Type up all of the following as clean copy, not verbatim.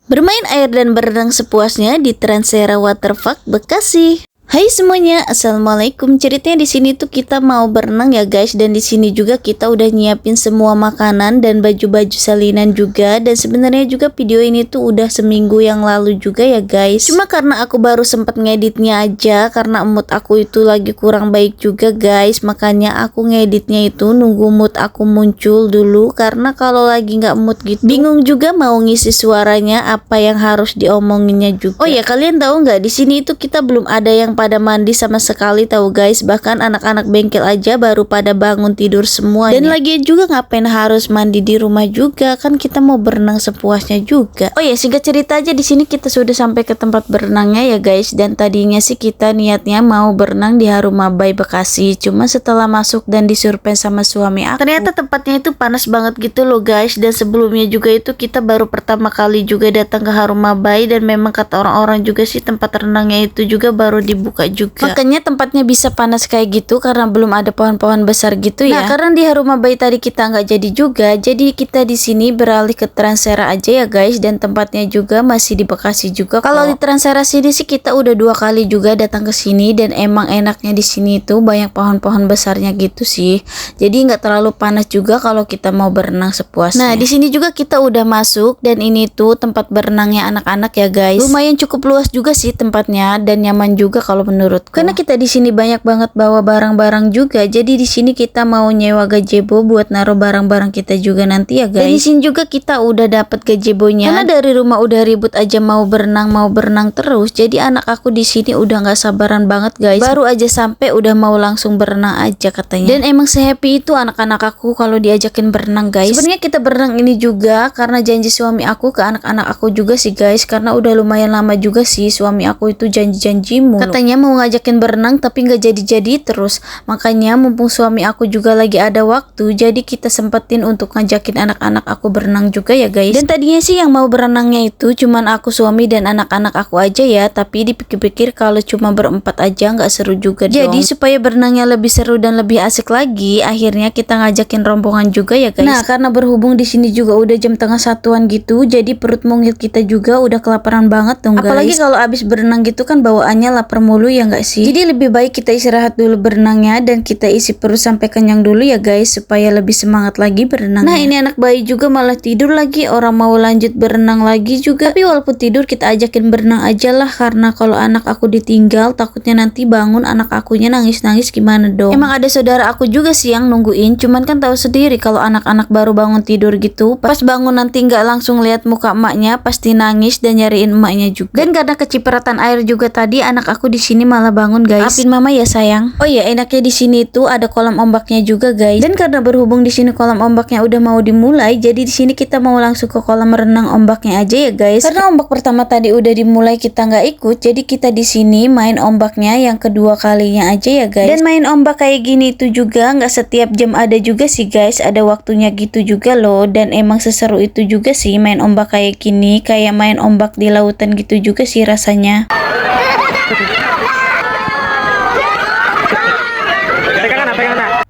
Bermain air dan berenang sepuasnya di Transera Waterpark Bekasi. Hai semuanya, assalamualaikum. Ceritanya di sini tuh kita mau berenang ya guys, dan di sini juga kita udah nyiapin semua makanan dan baju-baju salinan juga. Dan sebenarnya juga video ini tuh udah seminggu yang lalu juga ya guys. Cuma karena aku baru sempet ngeditnya aja, karena mood aku itu lagi kurang baik juga guys. Makanya aku ngeditnya itu nunggu mood aku muncul dulu, karena kalau lagi nggak mood gitu bingung juga mau ngisi suaranya apa yang harus diomonginnya juga. Oh ya, kalian tahu nggak, di sini itu kita belum ada yang pada mandi sama sekali tahu guys. Bahkan anak-anak bengkel aja baru pada bangun tidur semuanya. Dan lagi juga ngapain harus mandi di rumah juga, kan kita mau berenang sepuasnya juga. Oh ya, singkat cerita aja di sini kita sudah sampai ke tempat berenangnya ya guys. Dan tadinya sih kita niatnya mau berenang di Harumabay Bekasi. Cuma setelah masuk dan disurvei sama suami aku, ternyata tempatnya itu panas banget gitu loh guys. Dan sebelumnya juga itu kita baru pertama kali juga datang ke Harumabay, dan memang kata orang-orang juga sih tempat renangnya itu juga baru dibuka juga. Makanya tempatnya bisa panas kayak gitu karena belum ada pohon-pohon besar gitu ya. Nah, karena di Harumabay tadi kita nggak jadi juga, jadi kita di sini beralih ke Transera aja ya guys. Dan tempatnya juga masih di Bekasi juga. Kalau di Transera sini sih kita udah 2 kali juga datang ke sini, dan emang enaknya di sini tuh banyak pohon-pohon besarnya gitu sih. Jadi nggak terlalu panas juga kalau kita mau berenang sepuasnya. Nah, di sini juga kita udah masuk, dan ini tuh tempat berenangnya anak-anak ya guys. Lumayan cukup luas juga sih tempatnya, dan nyaman juga kalau menurutku. Karena kita di sini banyak banget bawa barang-barang juga. Jadi di sini kita mau nyewa gazebo buat naruh barang-barang kita juga nanti ya guys. Dan di sini juga kita udah dapet gazebonya. Karena dari rumah udah ribut aja mau berenang terus. Jadi anak aku di sini udah nggak sabaran banget guys. Baru aja sampai udah mau langsung berenang aja katanya. Dan emang se-happy itu anak-anak aku kalau diajakin berenang guys. Sebenarnya kita berenang ini juga karena janji suami aku ke anak-anak aku juga sih guys. Karena udah lumayan lama juga sih suami aku itu janji-janji mulu. Katanya mau ngajakin berenang tapi nggak jadi-jadi terus. Makanya mumpung suami aku juga lagi ada waktu, jadi kita sempetin untuk ngajakin anak-anak aku berenang juga ya guys. Dan tadinya sih yang mau berenangnya itu cuman aku, suami, dan anak-anak aku aja ya. Tapi dipikir-pikir kalau cuma berempat aja nggak seru juga dong. Jadi supaya berenangnya lebih seru dan lebih asik lagi, akhirnya kita ngajakin rombongan juga ya guys. Nah, karena berhubung di sini juga udah jam tengah satuan gitu, jadi perut mungil kita juga udah kelaparan banget dong guys. Apalagi kalau abis berenang gitu kan bawaannya lapar mulu ya nggak sih. Jadi lebih baik kita istirahat dulu berenangnya, dan kita isi perut sampai kenyang dulu ya guys, supaya lebih semangat lagi berenang. Nah, ini anak bayi juga malah tidur lagi, orang mau lanjut berenang lagi juga. Tapi walaupun tidur kita ajakin berenang aja lah, karena kalau anak aku ditinggal takutnya nanti bangun anak akunya nangis-nangis gimana dong. Emang ada saudara aku juga sih yang nungguin, cuman kan tahu sendiri kalau anak-anak baru bangun tidur gitu, pas bangun nanti nggak langsung lihat muka emaknya, pasti nangis dan nyariin emaknya juga. Dan karena kecipratan air juga tadi, anak aku di sini malah bangun guys. Maafin mama ya sayang. Oh iya, enaknya di sini tuh ada kolam ombaknya juga guys. Dan karena berhubung di sini kolam ombaknya udah mau dimulai, jadi di sini kita mau langsung ke kolam renang ombaknya aja ya guys. Karena ombak pertama tadi udah dimulai kita nggak ikut, jadi kita di sini main ombaknya yang kedua kalinya aja ya guys. Dan main ombak kayak gini tuh juga nggak setiap jam ada juga sih guys, ada waktunya gitu juga loh. Dan emang seseru itu juga sih main ombak kayak gini, kayak main ombak di lautan gitu juga sih rasanya.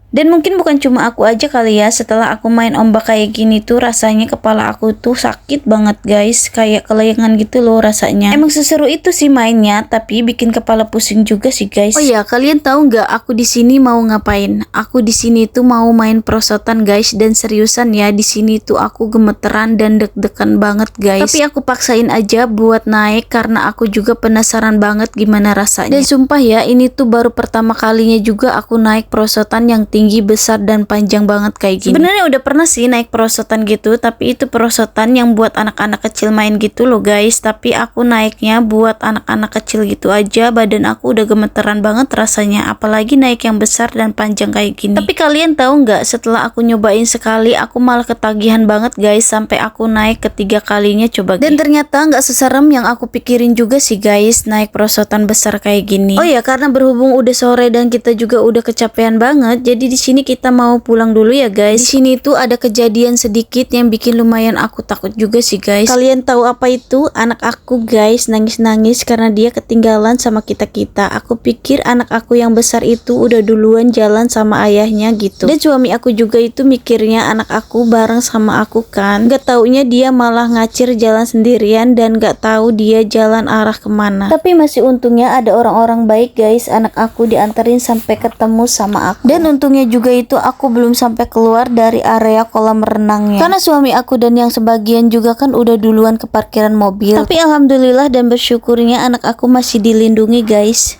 Dan mungkin bukan cuma aku aja kali ya, setelah aku main ombak kayak gini tuh rasanya kepala aku tuh sakit banget guys, kayak kelayangan gitu loh rasanya. Emang seseru itu sih mainnya, tapi bikin kepala pusing juga sih guys. Oh ya, kalian tahu nggak aku di sini mau ngapain? Aku di sini tuh mau main prosotan guys, dan seriusan ya, di sini tuh aku gemeteran dan deg-degan banget guys. Tapi aku paksain aja buat naik karena aku juga penasaran banget gimana rasanya. Dan sumpah ya, ini tuh baru pertama kalinya juga aku naik prosotan yang tinggi, besar, dan panjang banget kayak gini. Sebenarnya udah pernah sih naik perosotan gitu, tapi itu perosotan yang buat anak-anak kecil main gitu loh guys. Tapi aku naiknya buat anak-anak kecil gitu aja, badan aku udah gemeteran banget rasanya, apalagi naik yang besar dan panjang kayak gini. Tapi kalian tahu nggak, setelah aku nyobain sekali, aku malah ketagihan banget guys, sampai aku naik ketiga kalinya coba. Dan ternyata nggak seserem yang aku pikirin juga sih guys, naik perosotan besar kayak gini. Oh ya, karena berhubung udah sore dan kita juga udah kecapean banget, jadi Jadi di sini kita mau pulang dulu ya guys. Di sini tuh ada kejadian sedikit yang bikin lumayan aku takut juga sih guys. Kalian tahu apa itu? Anak aku guys nangis-nangis karena dia ketinggalan sama kita-kita. Aku pikir anak aku yang besar itu udah duluan jalan sama ayahnya gitu. Dan suami aku juga itu mikirnya anak aku bareng sama aku kan. Gak taunya dia malah ngacir jalan sendirian dan gak tahu dia jalan arah kemana. Tapi masih untungnya ada orang-orang baik guys. Anak aku dianterin sampai ketemu sama aku. Dan untungnya juga itu aku belum sampai keluar dari area kolam renangnya. Karena suami aku dan yang sebagian juga kan udah duluan ke parkiran mobil. Tapi alhamdulillah dan bersyukurnya anak aku masih dilindungi guys.